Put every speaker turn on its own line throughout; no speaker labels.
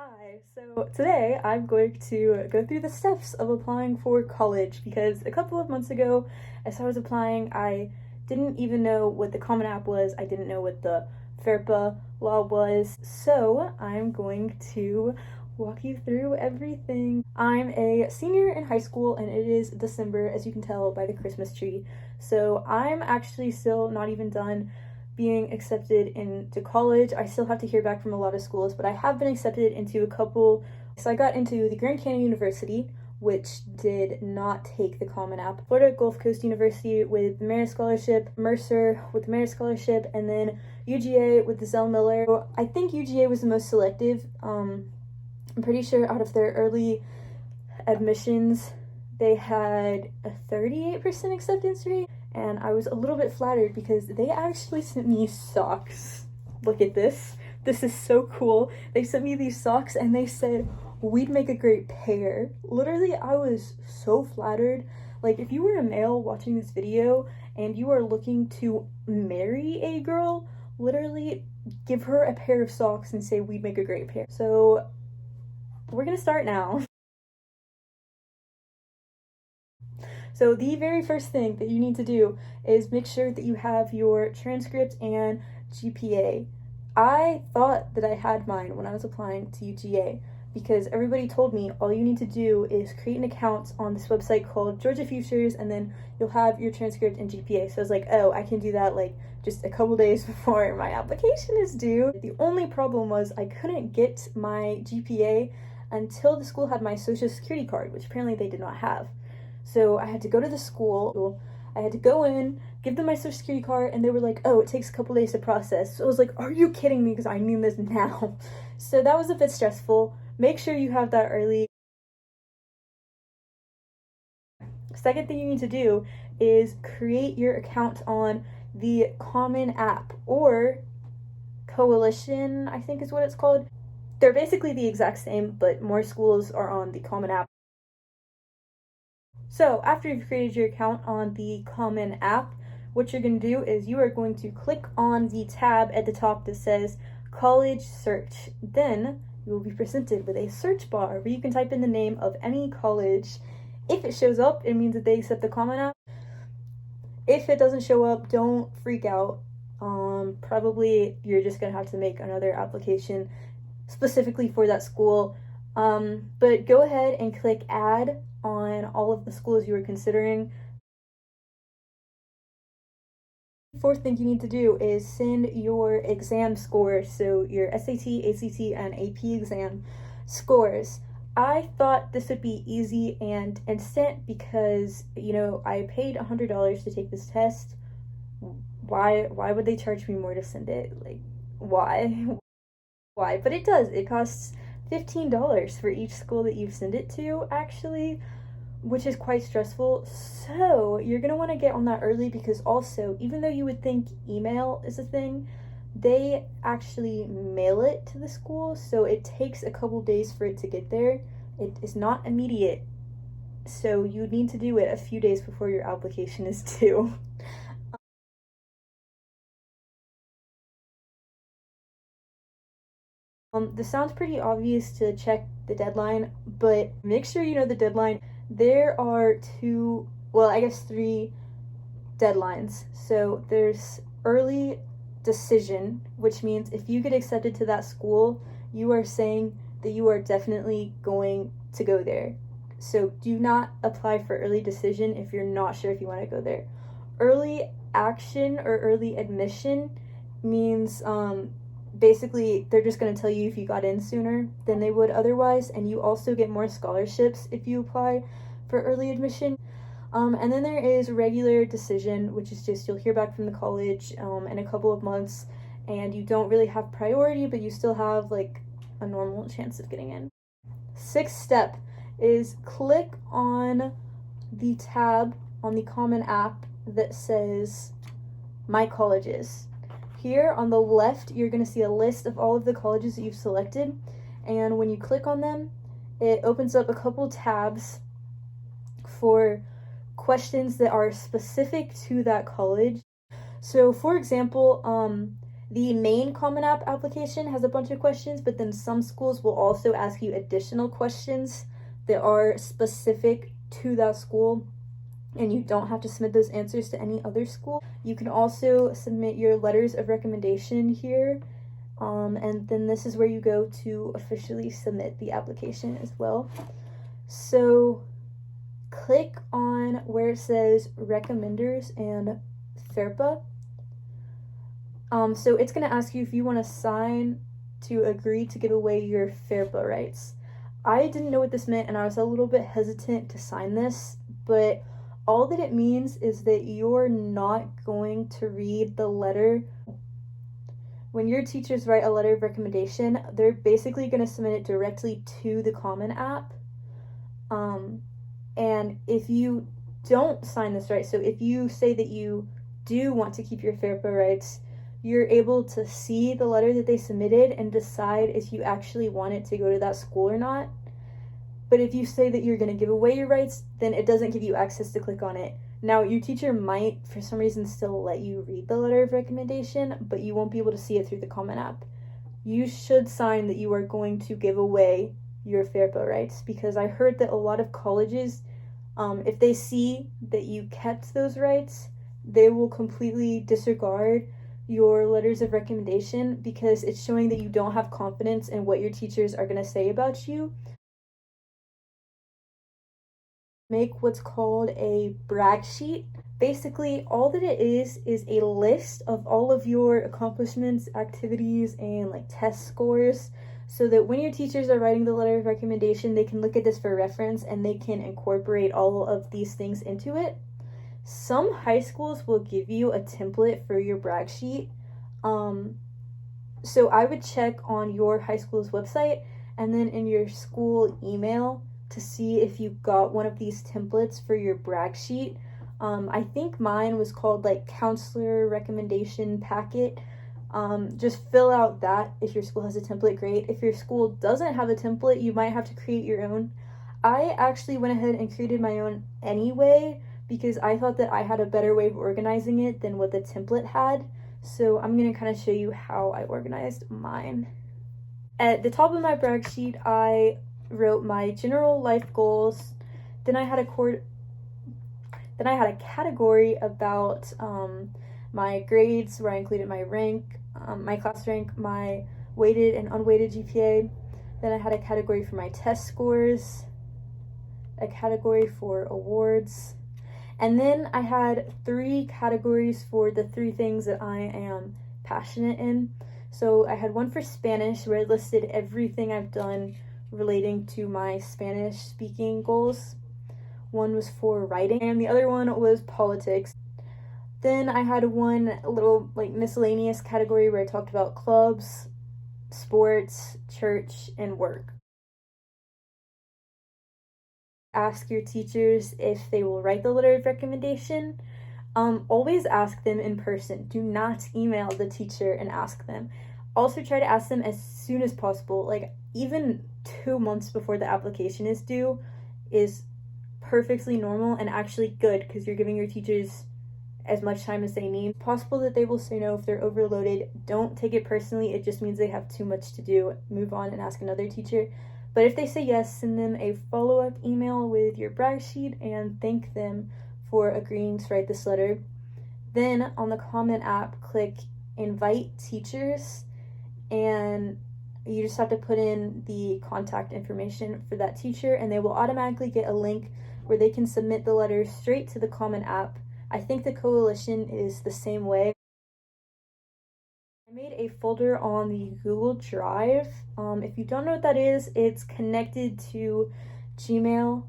Hi, so today I'm going to go through the steps of applying for college because a couple of months ago, as I was applying, I didn't even know what the Common App was. I didn't know what the FERPA law was. So I'm going to walk you through everything. I'm a senior in high school and it is December, as you can tell by the Christmas tree. So I'm actually still not even done being accepted into college. I still have to hear back from a lot of schools, but I have been accepted into a couple. So I got into the Grand Canyon University, which did not take the Common App, Florida Gulf Coast University with the Merit Scholarship, Mercer with the Merit Scholarship, and then UGA with the Zell Miller. I think UGA was the most selective. I'm pretty sure out of their early admissions, they had a 38% acceptance rate. And I was a little bit flattered because they actually sent me socks. Look at this. This is so cool. They sent me these socks and they said, we'd make a great pair. Literally, I was so flattered. Like, if you were a male watching this video and you are looking to marry a girl, literally give her a pair of socks and say, we'd make a great pair. So, we're gonna start now. So the very first thing that you need to do is make sure that you have your transcript and GPA. I thought that I had mine when I was applying to UGA because everybody told me all you need to do is create an account on this website called Georgia Futures and then you'll have your transcript and GPA. So I was like, oh, I can do that like just a couple days before my application is due. The only problem was I couldn't get my GPA until the school had my social security card, which apparently they did not have. So I had to go to the school, I had to go in, give them my social security card, and they were like, oh, it takes a couple days to process. So I was like, are you kidding me? Because I need this now. So that was a bit stressful. Make sure you have that early. Second thing you need to do is create your account on the Common App or Coalition, I think is what it's called. They're basically the exact same, but more schools are on the Common App. So after you've created your account on the Common App, what you're going to do is you are going to click on the tab at the top that says College Search. Then you will be presented with a search bar where you can type in the name of any college. If it shows up, it means that they accept the Common App. If it doesn't show up, don't freak out. Probably you're just going to have to make another application specifically for that school. But go ahead and click Add on all of the schools you were considering. Fourth thing you need to do is send your exam scores, so your SAT, ACT, and AP exam scores. I thought this would be easy and instant because, you know, I paid $100 to take this test. Why would they charge me more to send it? Like, why? Why? But it does. It costs $15 for each school that you send it to, actually, which is quite stressful. So you're going to want to get on that early because also, even though you would think email is a thing, they actually mail it to the school, so it takes a couple days for it to get there. It is not immediate, so you need to do it a few days before your application is due. This sounds pretty obvious to check the deadline, but make sure you know the deadline. There are three deadlines. So there's early decision, which means if you get accepted to that school, you are saying that you are definitely going to go there. So do not apply for early decision if you're not sure if you want to go there. Early action or early admission means basically they're just going to tell you if you got in sooner than they would otherwise, and you also get more scholarships if you apply for early admission. And then there is regular decision, which is just you'll hear back from the college in a couple of months, and you don't really have priority, but you still have like a normal chance of getting in. Sixth step is click on the tab on the Common App that says My Colleges. Here on the left, you're going to see a list of all of the colleges that you've selected, and when you click on them, it opens up a couple tabs for questions that are specific to that college. So for example, The main Common App application has a bunch of questions, but then some schools will also ask you additional questions that are specific to that school, and you don't have to submit those answers to any other school. You can also submit your letters of recommendation here, and then this is where you go to officially submit the application as well. So click on where it says recommenders and FERPA. So it's going to ask you if you want to sign to agree to give away your FERPA rights. I didn't know what this meant, and I was a little bit hesitant to sign this, but all that it means is that you're not going to read the letter. When your teachers write a letter of recommendation, they're basically going to submit it directly to the Common App. And if you don't sign this right, so if you say that you do want to keep your FERPA rights, you're able to see the letter that they submitted and decide if you actually want it to go to that school or not. But if you say that you're going to give away your rights, then it doesn't give you access to click on it. Now, your teacher might, for some reason, still let you read the letter of recommendation, but you won't be able to see it through the Common App. You should sign that you are going to give away your FERPA rights, because I heard that a lot of colleges, if they see that you kept those rights, they will completely disregard your letters of recommendation because it's showing that you don't have confidence in what your teachers are going to say about you. Make what's called a brag sheet. Basically, all that it is a list of all of your accomplishments, activities, and like test scores, so that when your teachers are writing the letter of recommendation, they can look at this for reference and they can incorporate all of these things into it. Some high schools will give you a template for your brag sheet. So I would check on your high school's website and then in your school email to see if you got one of these templates for your brag sheet. I think mine was called like counselor recommendation packet. Just fill out that. If your school has a template, great. If your school doesn't have a template, you might have to create your own. I actually went ahead and created my own anyway because I thought that I had a better way of organizing it than what the template had. So I'm going to kind of show you how I organized mine. At the top of my brag sheet, I wrote my general life goals. Then I had a category about my grades, where I included my rank, my class rank, my weighted and unweighted GPA. Then I had a category for my test scores, a category for awards, and then I had 3 categories for the 3 things that I am passionate in. So I had one for Spanish, where I listed everything I've done relating to my Spanish speaking goals. One was for writing, and the other one was politics. Then I had one little like miscellaneous category where I talked about clubs, sports, church, and work. Ask your teachers if they will write the letter of recommendation. Always ask them in person. Do not email the teacher and ask them. Also try to ask them as soon as possible. Like even 2 months before the application is due is perfectly normal and actually good because you're giving your teachers as much time as they need. It's possible that they will say no if they're overloaded. Don't take it personally. It just means they have too much to do. Move on and ask another teacher. But if they say yes, send them a follow-up email with your brag sheet and thank them for agreeing to write this letter. Then on the Common App, click Invite Teachers, and you just have to put in the contact information for that teacher, and they will automatically get a link where they can submit the letter straight to the Common App. I think the Coalition is the same way. I made a folder on the Google Drive. If you don't know what that is, it's connected to Gmail.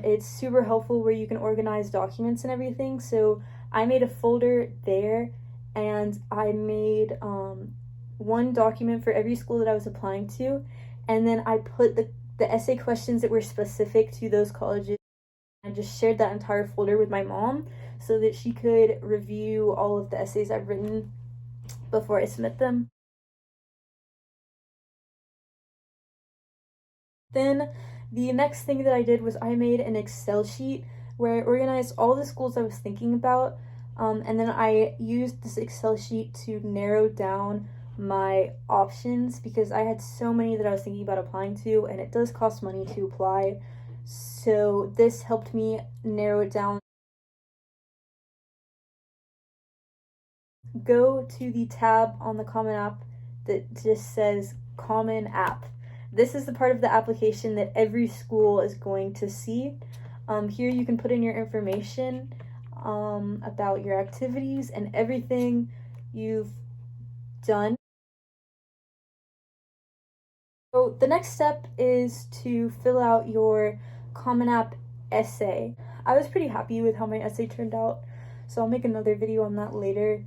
It's super helpful where you can organize documents and everything. So I made a folder there, and I made one document for every school that I was applying to, and then I put the essay questions that were specific to those colleges. I just shared that entire folder with my mom so that she could review all of the essays I've written before I submit them. Then the next thing that I did was I made an Excel sheet where I organized all the schools I was thinking about. And then I used this Excel sheet to narrow down my options because I had so many that I was thinking about applying to, and it does cost money to apply. So this helped me narrow it down. Go to the tab on the Common App that just says Common App. This is the part of the application that every school is going to see. Here you can put in your information about your activities and everything you've done. So the next step is to fill out your Common App essay. I was pretty happy with how my essay turned out, so I'll make another video on that later.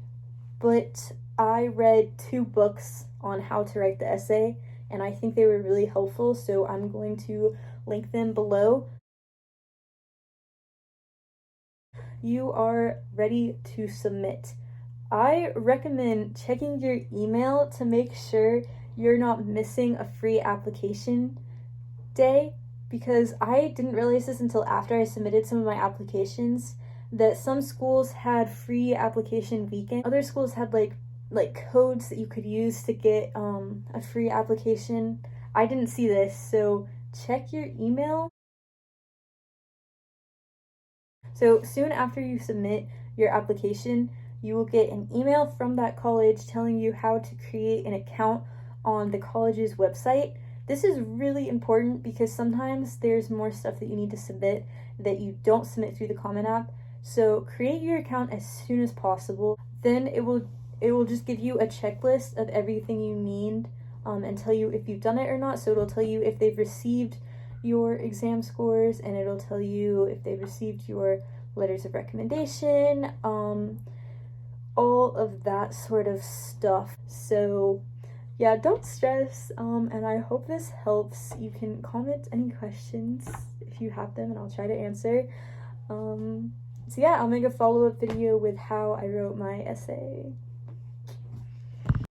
But I read 2 books on how to write the essay, and I think they were really helpful, so I'm going to link them below. You are ready to submit. I recommend checking your email to make sure you're not missing a free application day, because I didn't realize this until after I submitted some of my applications, that some schools had free application weekend. Other schools had like codes that you could use to get a free application. I didn't see this, so check your email. So soon after you submit your application, you will get an email from that college telling you how to create an account on the college's website. This is really important because sometimes there's more stuff that you need to submit that you don't submit through the Common App. So create your account as soon as possible. Then it will just give you a checklist of everything you need and tell you if you've done it or not. So it'll tell you if they've received your exam scores, and it'll tell you if they've received your letters of recommendation, all of that sort of stuff. So yeah, don't stress, and I hope this helps. You can comment any questions if you have them, and I'll try to answer. So yeah, I'll make a follow-up video with how I wrote my essay.